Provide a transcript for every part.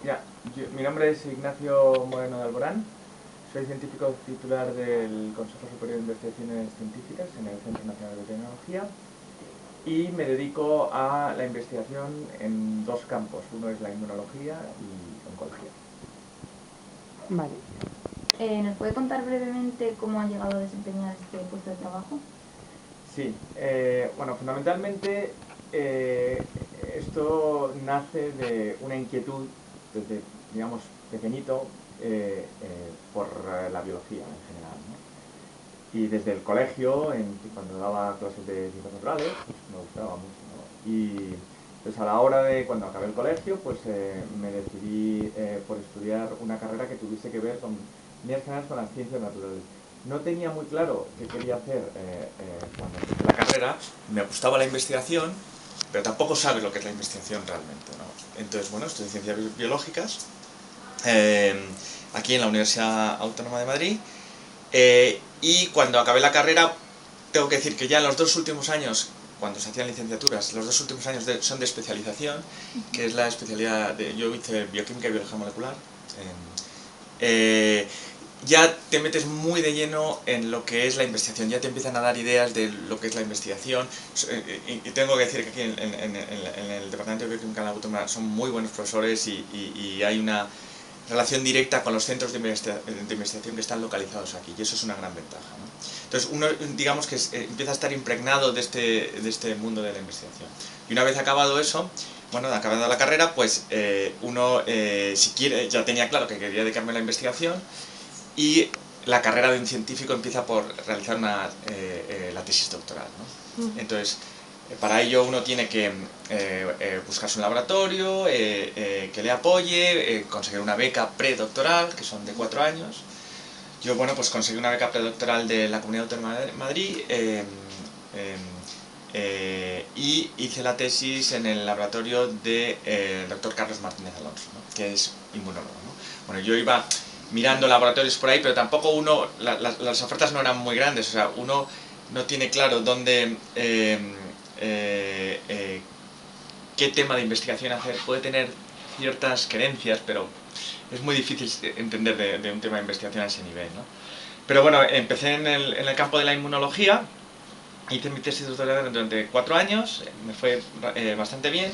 Ya, mi nombre es Ignacio Moreno de Alborán, soy científico titular del Consejo Superior de Investigaciones Científicas en el Centro Nacional de Tecnología y me dedico a la investigación en dos campos, uno es la inmunología y oncología. Vale. ¿Nos puede contar brevemente cómo ha llegado a desempeñar este puesto de trabajo? Sí, bueno, fundamentalmente eh, esto nace de una inquietud desde, digamos, pequeñito por la biología en general, ¿no? Y desde el colegio, cuando daba clases de ciencias naturales, pues me gustaba mucho, ¿no? Y pues a la hora de, cuando acabé el colegio, pues me decidí por estudiar una carrera que tuviese que ver con líneas generales con las ciencias naturales. No tenía muy claro qué quería hacer cuando empecé la carrera, me gustaba la investigación, pero tampoco sabes lo que es la investigación realmente, ¿no? Entonces, bueno, estudié ciencias biológicas eh, aquí en la Universidad Autónoma de Madrid. Y cuando acabé la carrera, tengo que decir que ya en los dos últimos años, cuando se hacían licenciaturas, los dos últimos años son de especialización, que es la especialidad de, yo hice bioquímica y biología molecular. Eh, ya te metes muy de lleno en lo que es la investigación, ya te empiezan a dar ideas de lo que es la investigación. Y tengo que decir que aquí en el Departamento de Bioquímica de la Autónoma son muy buenos profesores y hay una relación directa con los centros de investigación que están localizados aquí, y eso es una gran ventaja, ¿no? Entonces uno, digamos que empieza a estar impregnado de este mundo de la investigación. Y una vez acabado eso, bueno, acabando la carrera, pues uno, si quiere, ya tenía claro que quería dedicarme a la investigación, y la carrera de un científico empieza por realizar la tesis doctoral, ¿no? Entonces, para ello uno tiene que buscarse un laboratorio que le apoye, conseguir una beca predoctoral, que son de 4 años. Yo, bueno, pues conseguí una beca predoctoral de la Comunidad Autónoma de Madrid y hice la tesis en el laboratorio del doctor Carlos Martínez Alonso, ¿no? Que es inmunólogo, ¿no? Bueno, yo iba mirando laboratorios por ahí, pero tampoco las ofertas no eran muy grandes, o sea, uno no tiene claro dónde qué tema de investigación hacer. Puede tener ciertas creencias, pero es muy difícil entender de un tema de investigación a ese nivel, ¿no? Pero bueno, empecé en el campo de la inmunología, hice mi tesis doctoral durante 4 años, me fue bastante bien,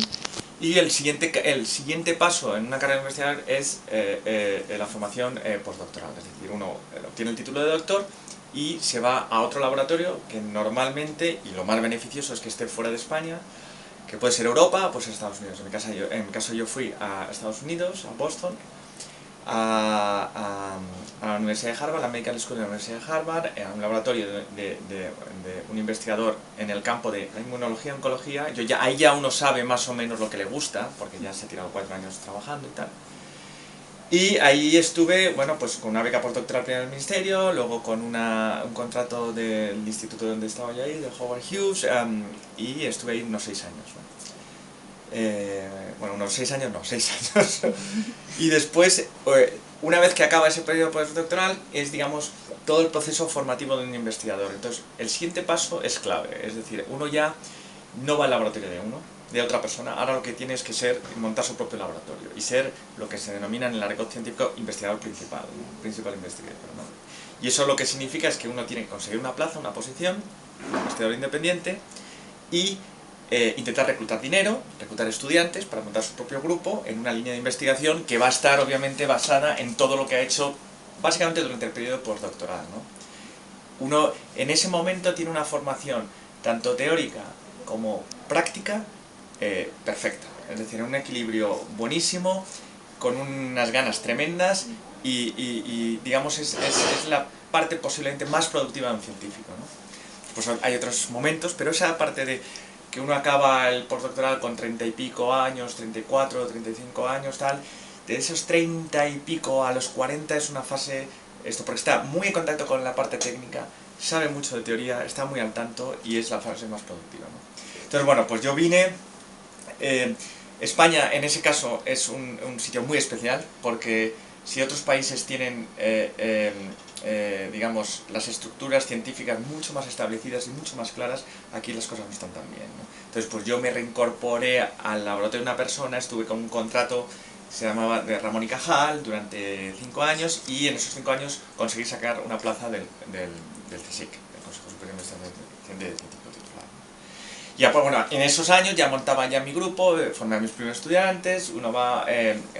y el siguiente paso en una carrera investigadora es la formación postdoctoral, es decir, uno obtiene el título de doctor y se va a otro laboratorio que normalmente, y lo más beneficioso es que esté fuera de España, que puede ser Europa o puede ser Estados Unidos. En mi caso yo fui a Estados Unidos, a Boston, a la Universidad de Harvard, la Medical School de la Universidad de Harvard, a un laboratorio de un investigador en el campo de la inmunología y oncología. Ahí ya uno sabe más o menos lo que le gusta, porque ya se ha tirado 4 años trabajando y tal. Y ahí estuve, bueno, pues con una beca postdoctoral primero en el ministerio, luego con un contrato del instituto donde estaba yo ahí, de Howard Hughes, y estuve ahí unos 6 años, ¿no? Bueno, unos 6 años no, 6 años. Y después, una vez que acaba ese periodo postdoctoral, es, digamos, todo el proceso formativo de un investigador. Entonces, el siguiente paso es clave, es decir, uno ya no va al laboratorio de otra persona, ahora lo que tiene es que montar su propio laboratorio y ser lo que se denomina en el argot científico investigador principal, ¿no? Principal investigador, ¿no? Y eso lo que significa es que uno tiene que conseguir una plaza, una posición, un investigador independiente, y intentar reclutar dinero, reclutar estudiantes para montar su propio grupo en una línea de investigación que va a estar obviamente basada en todo lo que ha hecho básicamente durante el periodo postdoctoral, ¿no? Uno en ese momento tiene una formación tanto teórica como práctica perfecta, es decir, un equilibrio buenísimo, con unas ganas tremendas y digamos es la parte posiblemente más productiva de un científico, ¿no? Pues hay otros momentos, pero esa parte de que uno acaba el postdoctoral con 30 y pico años, 34, 35 años, tal, de esos 30 y pico a los 40 es una fase, porque está muy en contacto con la parte técnica, sabe mucho de teoría, está muy al tanto y es la fase más productiva, ¿no? Entonces, bueno, pues yo vine. España en ese caso es un sitio muy especial, porque si otros países tienen digamos, las estructuras científicas mucho más establecidas y mucho más claras, aquí las cosas no están tan bien, ¿no? Entonces, pues yo me reincorporé al laboratorio de una persona, estuve con un contrato se llamaba de Ramón y Cajal durante 5 años, y en esos 5 años conseguí sacar una plaza del CSIC, del Consejo Superior de Investigación de Científico titular. Ya pues bueno, en esos años ya montaba ya mi grupo, formé a mis primeros estudiantes, uno va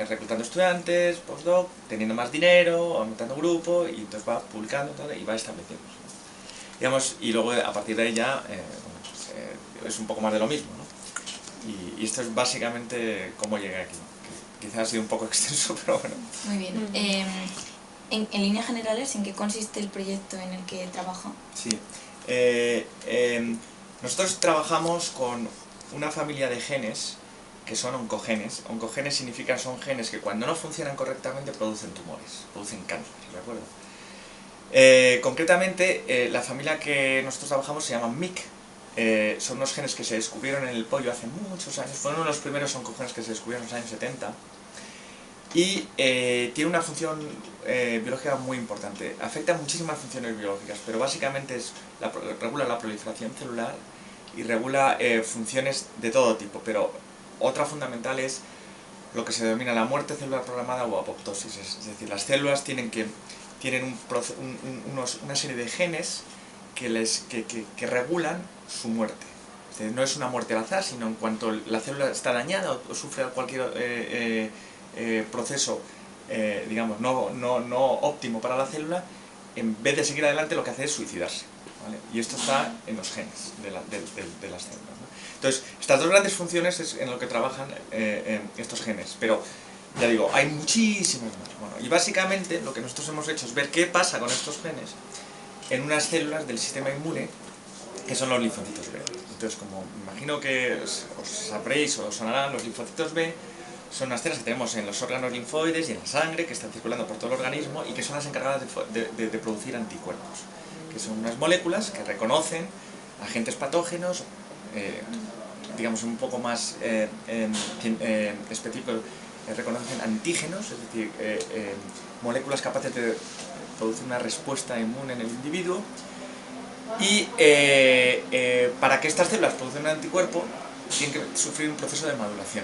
reclutando estudiantes, postdoc, teniendo más dinero, aumentando grupo, y entonces va publicando y va estableciéndose. Digamos, y luego a partir de ahí ya es un poco más de lo mismo, ¿no? Y esto es básicamente cómo llegué aquí. Quizás ha sido un poco extenso, pero bueno. Muy bien. En líneas generales, ¿en qué consiste el proyecto en el que trabaja? Sí. Nosotros trabajamos con una familia de genes que son oncogenes. Oncogenes significa son genes que cuando no funcionan correctamente producen tumores, producen cáncer, ¿de acuerdo? Concretamente, la familia que nosotros trabajamos se llama MYC. Son unos genes que se descubrieron en el pollo hace muchos años. Fueron uno de los primeros oncogenes que se descubrieron en los años 70. Y tiene una función biológica muy importante. Afecta a muchísimas funciones biológicas, pero básicamente regula la proliferación celular y regula funciones de todo tipo. Pero otra fundamental es lo que se denomina la muerte celular programada o apoptosis. Es decir, las células tienen una serie de genes que regulan su muerte. Es decir, no es una muerte al azar, sino en cuanto la célula está dañada o sufre cualquier proceso, digamos, no óptimo para la célula, en vez de seguir adelante lo que hace es suicidarse, ¿vale? Y esto está en los genes de las células, ¿no? Entonces, estas dos grandes funciones es en lo que trabajan estos genes, pero ya digo, hay muchísimos más. Bueno, y básicamente lo que nosotros hemos hecho es ver qué pasa con estos genes en unas células del sistema inmune que son los linfocitos B. Entonces, como me imagino que os sabréis o os sonarán, los linfocitos B son unas células que tenemos en los órganos linfoides y en la sangre, que están circulando por todo el organismo y que son las encargadas de producir anticuerpos, que son unas moléculas que reconocen agentes patógenos, digamos un poco más específicos, reconocen antígenos, es decir, moléculas capaces de producir una respuesta inmune en el individuo. Y para que estas células produzcan un anticuerpo, tienen que sufrir un proceso de maduración,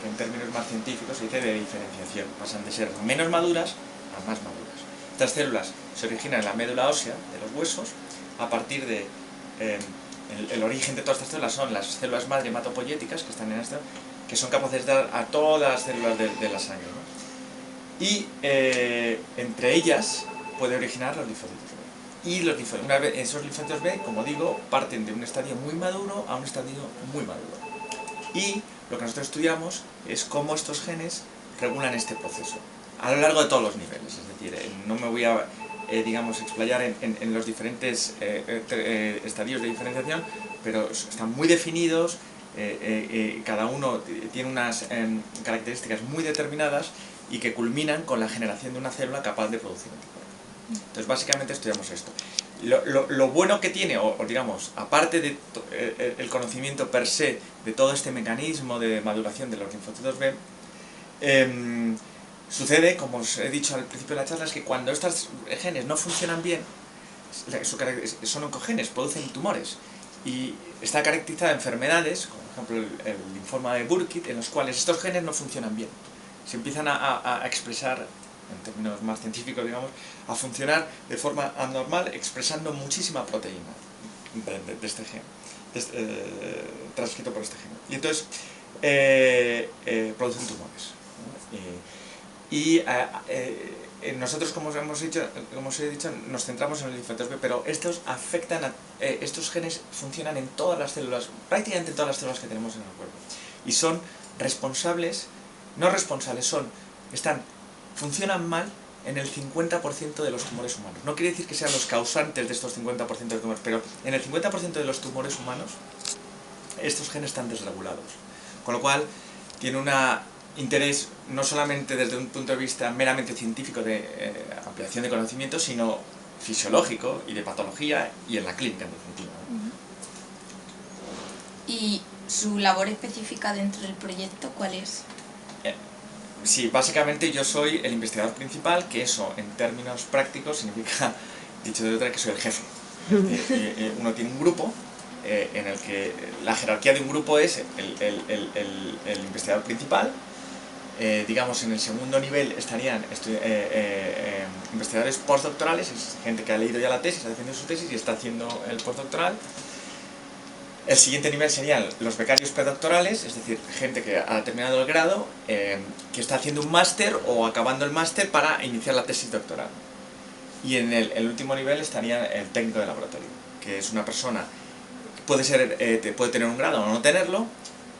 que en términos más científicos se dice de diferenciación. Pasan de ser menos maduras a más maduras. Estas células se originan en la médula ósea de los huesos a partir de... el origen de todas estas células son las células madre hematopoyéticas, que están en esta, que son capaces de dar a todas las células de la sangre, ¿no? Y entre ellas puede originar los linfocitos B. Y una vez esos linfocitos B, como digo, parten de un estadio muy maduro a un estadio muy maduro. Y lo que nosotros estudiamos es cómo estos genes regulan este proceso a lo largo de todos los niveles. Es decir, no me voy a digamos, explayar en los diferentes estadios de diferenciación, pero están muy definidos, cada uno tiene unas características muy determinadas y que culminan con la generación de una célula capaz de producir anticuerpos. Entonces básicamente estudiamos esto. Lo bueno que tiene, o digamos, aparte de el conocimiento per se de todo este mecanismo de maduración de los linfocitos B, sucede, como os he dicho al principio de la charla, es que cuando estos genes no funcionan bien, son oncogenes, producen tumores, y está caracterizada de enfermedades, como por ejemplo el linfoma de Burkitt, en los cuales estos genes no funcionan bien. Se empiezan a expresar, en términos más científicos, digamos, a funcionar de forma anormal, expresando muchísima proteína de este gen, transcrito por este gen. Y entonces producen tumores, ¿no? Nosotros, como os he dicho, nos centramos en los linfocitos B, pero estos afectan estos genes funcionan en todas las células, prácticamente en todas las células que tenemos en el cuerpo. Y son responsables, no responsables, funcionan mal en el 50% de los tumores humanos. No quiere decir que sean los causantes de estos 50% de tumores, pero en el 50% de los tumores humanos estos genes están desregulados. Con lo cual tiene un interés no solamente desde un punto de vista meramente científico de ampliación de conocimiento, sino fisiológico y de patología y en la clínica en definitiva. ¿Y su labor específica dentro del proyecto cuál es? Sí, básicamente yo soy el investigador principal, que eso en términos prácticos significa, dicho de otra, que soy el jefe. Uno tiene un grupo en el que la jerarquía de un grupo es el investigador principal, digamos, en el segundo nivel estarían investigadores postdoctorales, es gente que ha leído ya la tesis, está haciendo su tesis y está haciendo el postdoctoral. El siguiente nivel serían los becarios predoctorales, es decir, gente que ha terminado el grado, que está haciendo un máster o acabando el máster para iniciar la tesis doctoral. Y en el último nivel estaría el técnico de laboratorio, que es una persona que puede tener un grado o no tenerlo,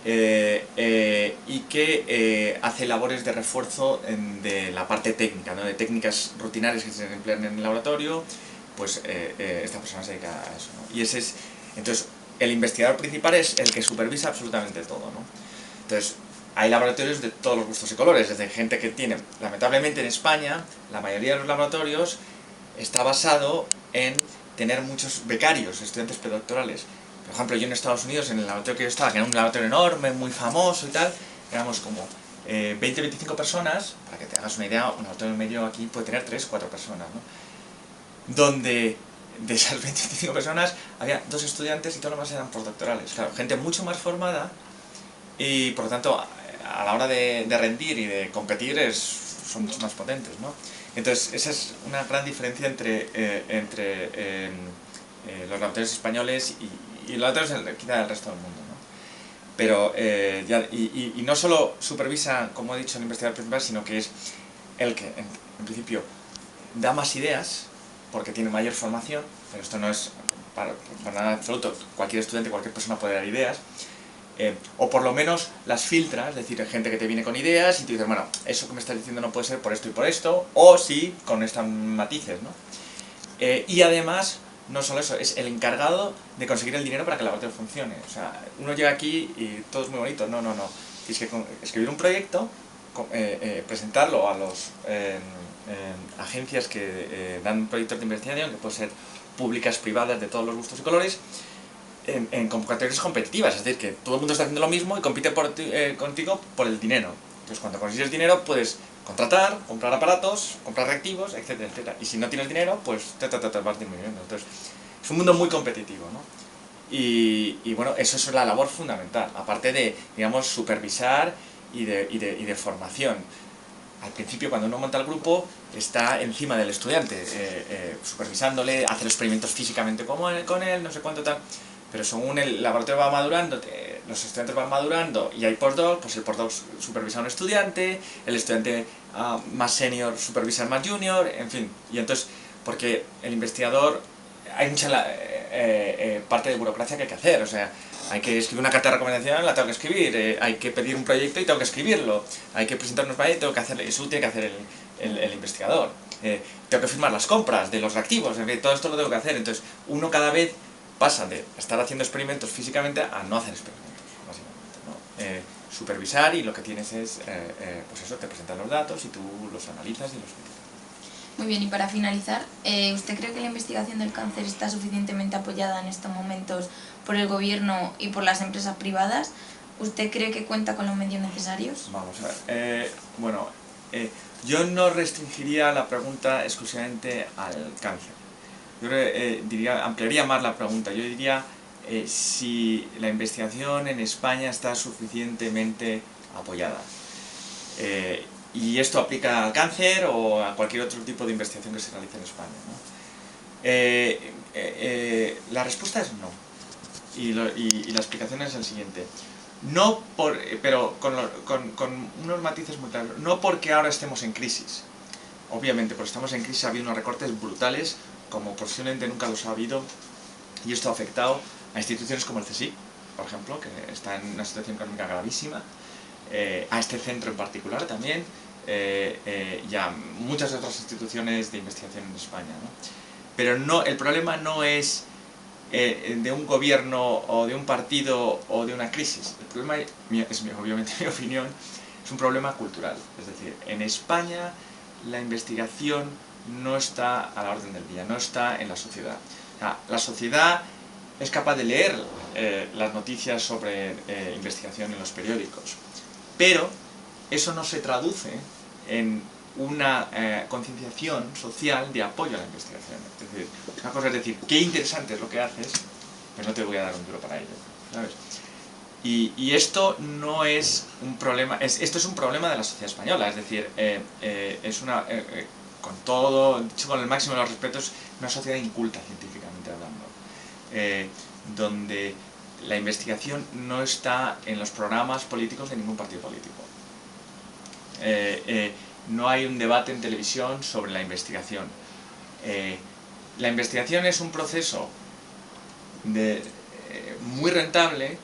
y que hace labores de refuerzo de la parte técnica, ¿no? De técnicas rutinarias que se emplean en el laboratorio, pues esta persona se dedica a eso, ¿no? Y ese es, entonces, el investigador principal es el que supervisa absolutamente todo, ¿no? Entonces, hay laboratorios de todos los gustos y colores, desde gente que tiene, lamentablemente en España, la mayoría de los laboratorios está basado en tener muchos becarios, estudiantes predoctorales. Por ejemplo, yo en Estados Unidos, en el laboratorio que yo estaba, que era un laboratorio enorme, muy famoso y tal, éramos como 20-25 personas, para que te hagas una idea, un laboratorio medio aquí puede tener 3-4 personas, ¿no? Donde de esas 25 personas había 2 estudiantes y todos los demás eran postdoctorales. Claro, gente mucho más formada y por lo tanto a la hora de rendir y de competir son mucho más potentes, ¿no? Entonces esa es una gran diferencia entre los laboratorios españoles y los laboratorios quizá del resto del mundo, ¿no? Pero y no solo supervisa, como he dicho, el investigador principal, sino que es el que en principio da más ideas porque tiene mayor formación, pero esto no es para nada absoluto, cualquier estudiante, cualquier persona puede dar ideas, o por lo menos las filtra, es decir, hay gente que te viene con ideas y te dice, bueno, eso que me estás diciendo no puede ser por esto y por esto, o sí, con estos matices, ¿no? Y además, no solo eso, es el encargado de conseguir el dinero para que el laboratorio funcione. O sea, uno llega aquí y todo es muy bonito, no. Tienes que escribir un proyecto, presentarlo a las agencias que dan proyectos de investigación, que pueden ser públicas, privadas, de todos los gustos y colores, en convocatorias competitivas, es decir, que todo el mundo está haciendo lo mismo y compite contigo por el dinero. Entonces, cuando consigues dinero, puedes contratar, comprar aparatos, comprar reactivos, etcétera, etcétera. Y si no tienes dinero, pues te vas disminuyendo. Entonces, es un mundo muy competitivo, ¿no? Y bueno, eso es la labor fundamental, aparte de, digamos, supervisar y de formación. Al principio, cuando uno monta el grupo, está encima del estudiante, supervisándole, hacer experimentos físicamente con él, no sé cuánto tal. Pero según el laboratorio va madurando, los estudiantes van madurando y hay postdoc, pues el postdoc supervisa a un estudiante, el estudiante más senior supervisa al más junior, en fin. Y entonces, porque el investigador, hay mucha parte de burocracia que hay que hacer, o sea, hay que escribir una carta de recomendación, la tengo que escribir, hay que pedir un proyecto y tengo que escribirlo, hay que presentar unos proyectos, tengo que hacer, eso tiene que hacer el investigador, tengo que firmar las compras de los reactivos, en fin, todo esto lo tengo que hacer. Entonces uno cada vez pasa de estar haciendo experimentos físicamente a no hacer experimentos, básicamente, ¿no? Supervisar, y lo que tienes es, pues eso, te presentan los datos y tú los analizas y los criticas. Muy bien, y para finalizar, ¿usted cree que la investigación del cáncer está suficientemente apoyada en estos momentos por el gobierno y por las empresas privadas? ¿Usted cree que cuenta con los medios necesarios? Vamos a ver, bueno, yo no restringiría la pregunta exclusivamente al cáncer. Yo ampliaría más la pregunta. Yo diría si la investigación en España está suficientemente apoyada. Y esto aplica al cáncer o a cualquier otro tipo de investigación que se realice en España, ¿no? La respuesta es no. Y la explicación es el siguiente. No pero con unos matices muy claros. No porque ahora estemos en crisis. Obviamente, porque estamos en crisis, ha habido unos recortes brutales, como posiblemente nunca los ha habido, y esto ha afectado a instituciones como el CSIC, por ejemplo, que está en una situación económica gravísima, a este centro en particular también, y a muchas otras instituciones de investigación en España, ¿no? Pero no, el problema no es de un gobierno o de un partido o de una crisis. El problema es, obviamente, mi opinión, es un problema cultural. Es decir, en España la investigación no está a la orden del día, no está en la sociedad. O sea, la sociedad es capaz de leer las noticias sobre investigación en los periódicos, pero eso no se traduce en una concienciación social de apoyo a la investigación. Es decir, una cosa es decir, qué interesante es lo que haces, pero no te voy a dar un duro para ello, ¿sabes? Y esto no es un problema, esto es un problema de la sociedad española, es decir, es una, con todo, dicho con el máximo de los respetos, una sociedad inculta científicamente hablando, donde la investigación no está en los programas políticos de ningún partido político. No hay un debate en televisión sobre la investigación. La investigación es un proceso muy rentable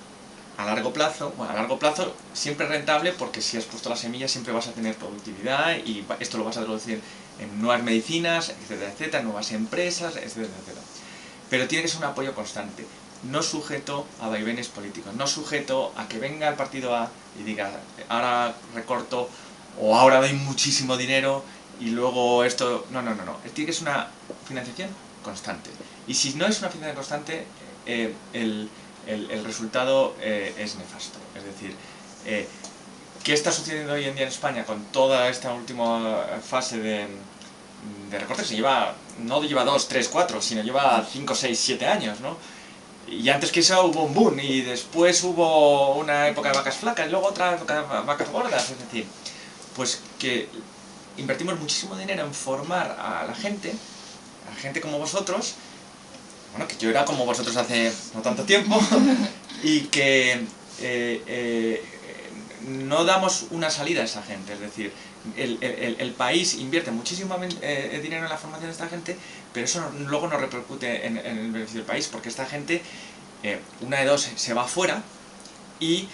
a largo plazo. Bueno, a largo plazo siempre rentable, porque si has puesto la semilla siempre vas a tener productividad y esto lo vas a traducir en nuevas medicinas, etcétera, etcétera, nuevas empresas, etcétera, etcétera. Pero tiene que ser un apoyo constante, no sujeto a vaivenes políticos, no sujeto a que venga el partido A y diga ahora recorto o ahora doy muchísimo dinero y luego esto... No, no, no, no. Tiene que ser una financiación constante. Y si no es una financiación constante, el resultado es nefasto. Es decir, ¿qué está sucediendo hoy en día en España con toda esta última fase de recortes? No lleva 2, 3, 4, sino lleva 5, 6, 7 años, ¿no? Y antes que eso hubo un boom, y después hubo una época de vacas flacas, y luego otra época de vacas gordas, es decir, pues que invertimos muchísimo dinero en formar a la gente como vosotros, bueno, que yo era como vosotros hace no tanto tiempo, y que no damos una salida a esa gente, es decir, el país invierte muchísimo dinero en la formación de esta gente, pero eso luego no repercute en el beneficio del país, porque esta gente, una de dos, se va afuera y...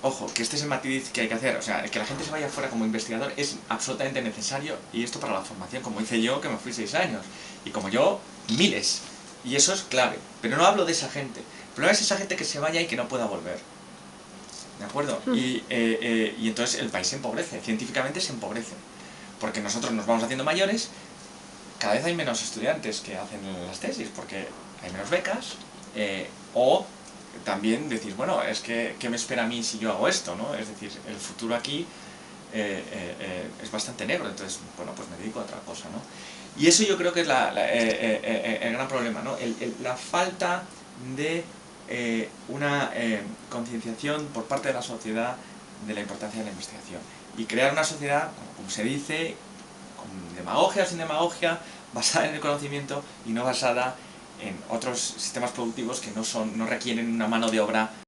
Ojo, que este es el matiz que hay que hacer, o sea, que la gente se vaya fuera como investigador es absolutamente necesario, y esto para la formación, como hice yo, que me fui 6 años, y como yo, miles, y eso es clave, pero no hablo de esa gente, el problema es esa gente que se vaya y que no pueda volver, ¿de acuerdo? Y entonces el país se empobrece, científicamente se empobrece, porque nosotros nos vamos haciendo mayores, cada vez hay menos estudiantes que hacen las tesis, porque hay menos becas, o... También decir, bueno, es que ¿qué me espera a mí si yo hago esto? ¿No? Es decir, el futuro aquí es bastante negro, entonces, bueno, pues me dedico a otra cosa, ¿no? Y eso yo creo que es el gran problema, ¿no? La falta de una concienciación por parte de la sociedad de la importancia de la investigación. Y crear una sociedad, como se dice, con demagogia o sin demagogia, basada en el conocimiento y no basada en otros sistemas productivos que no requieren una mano de obra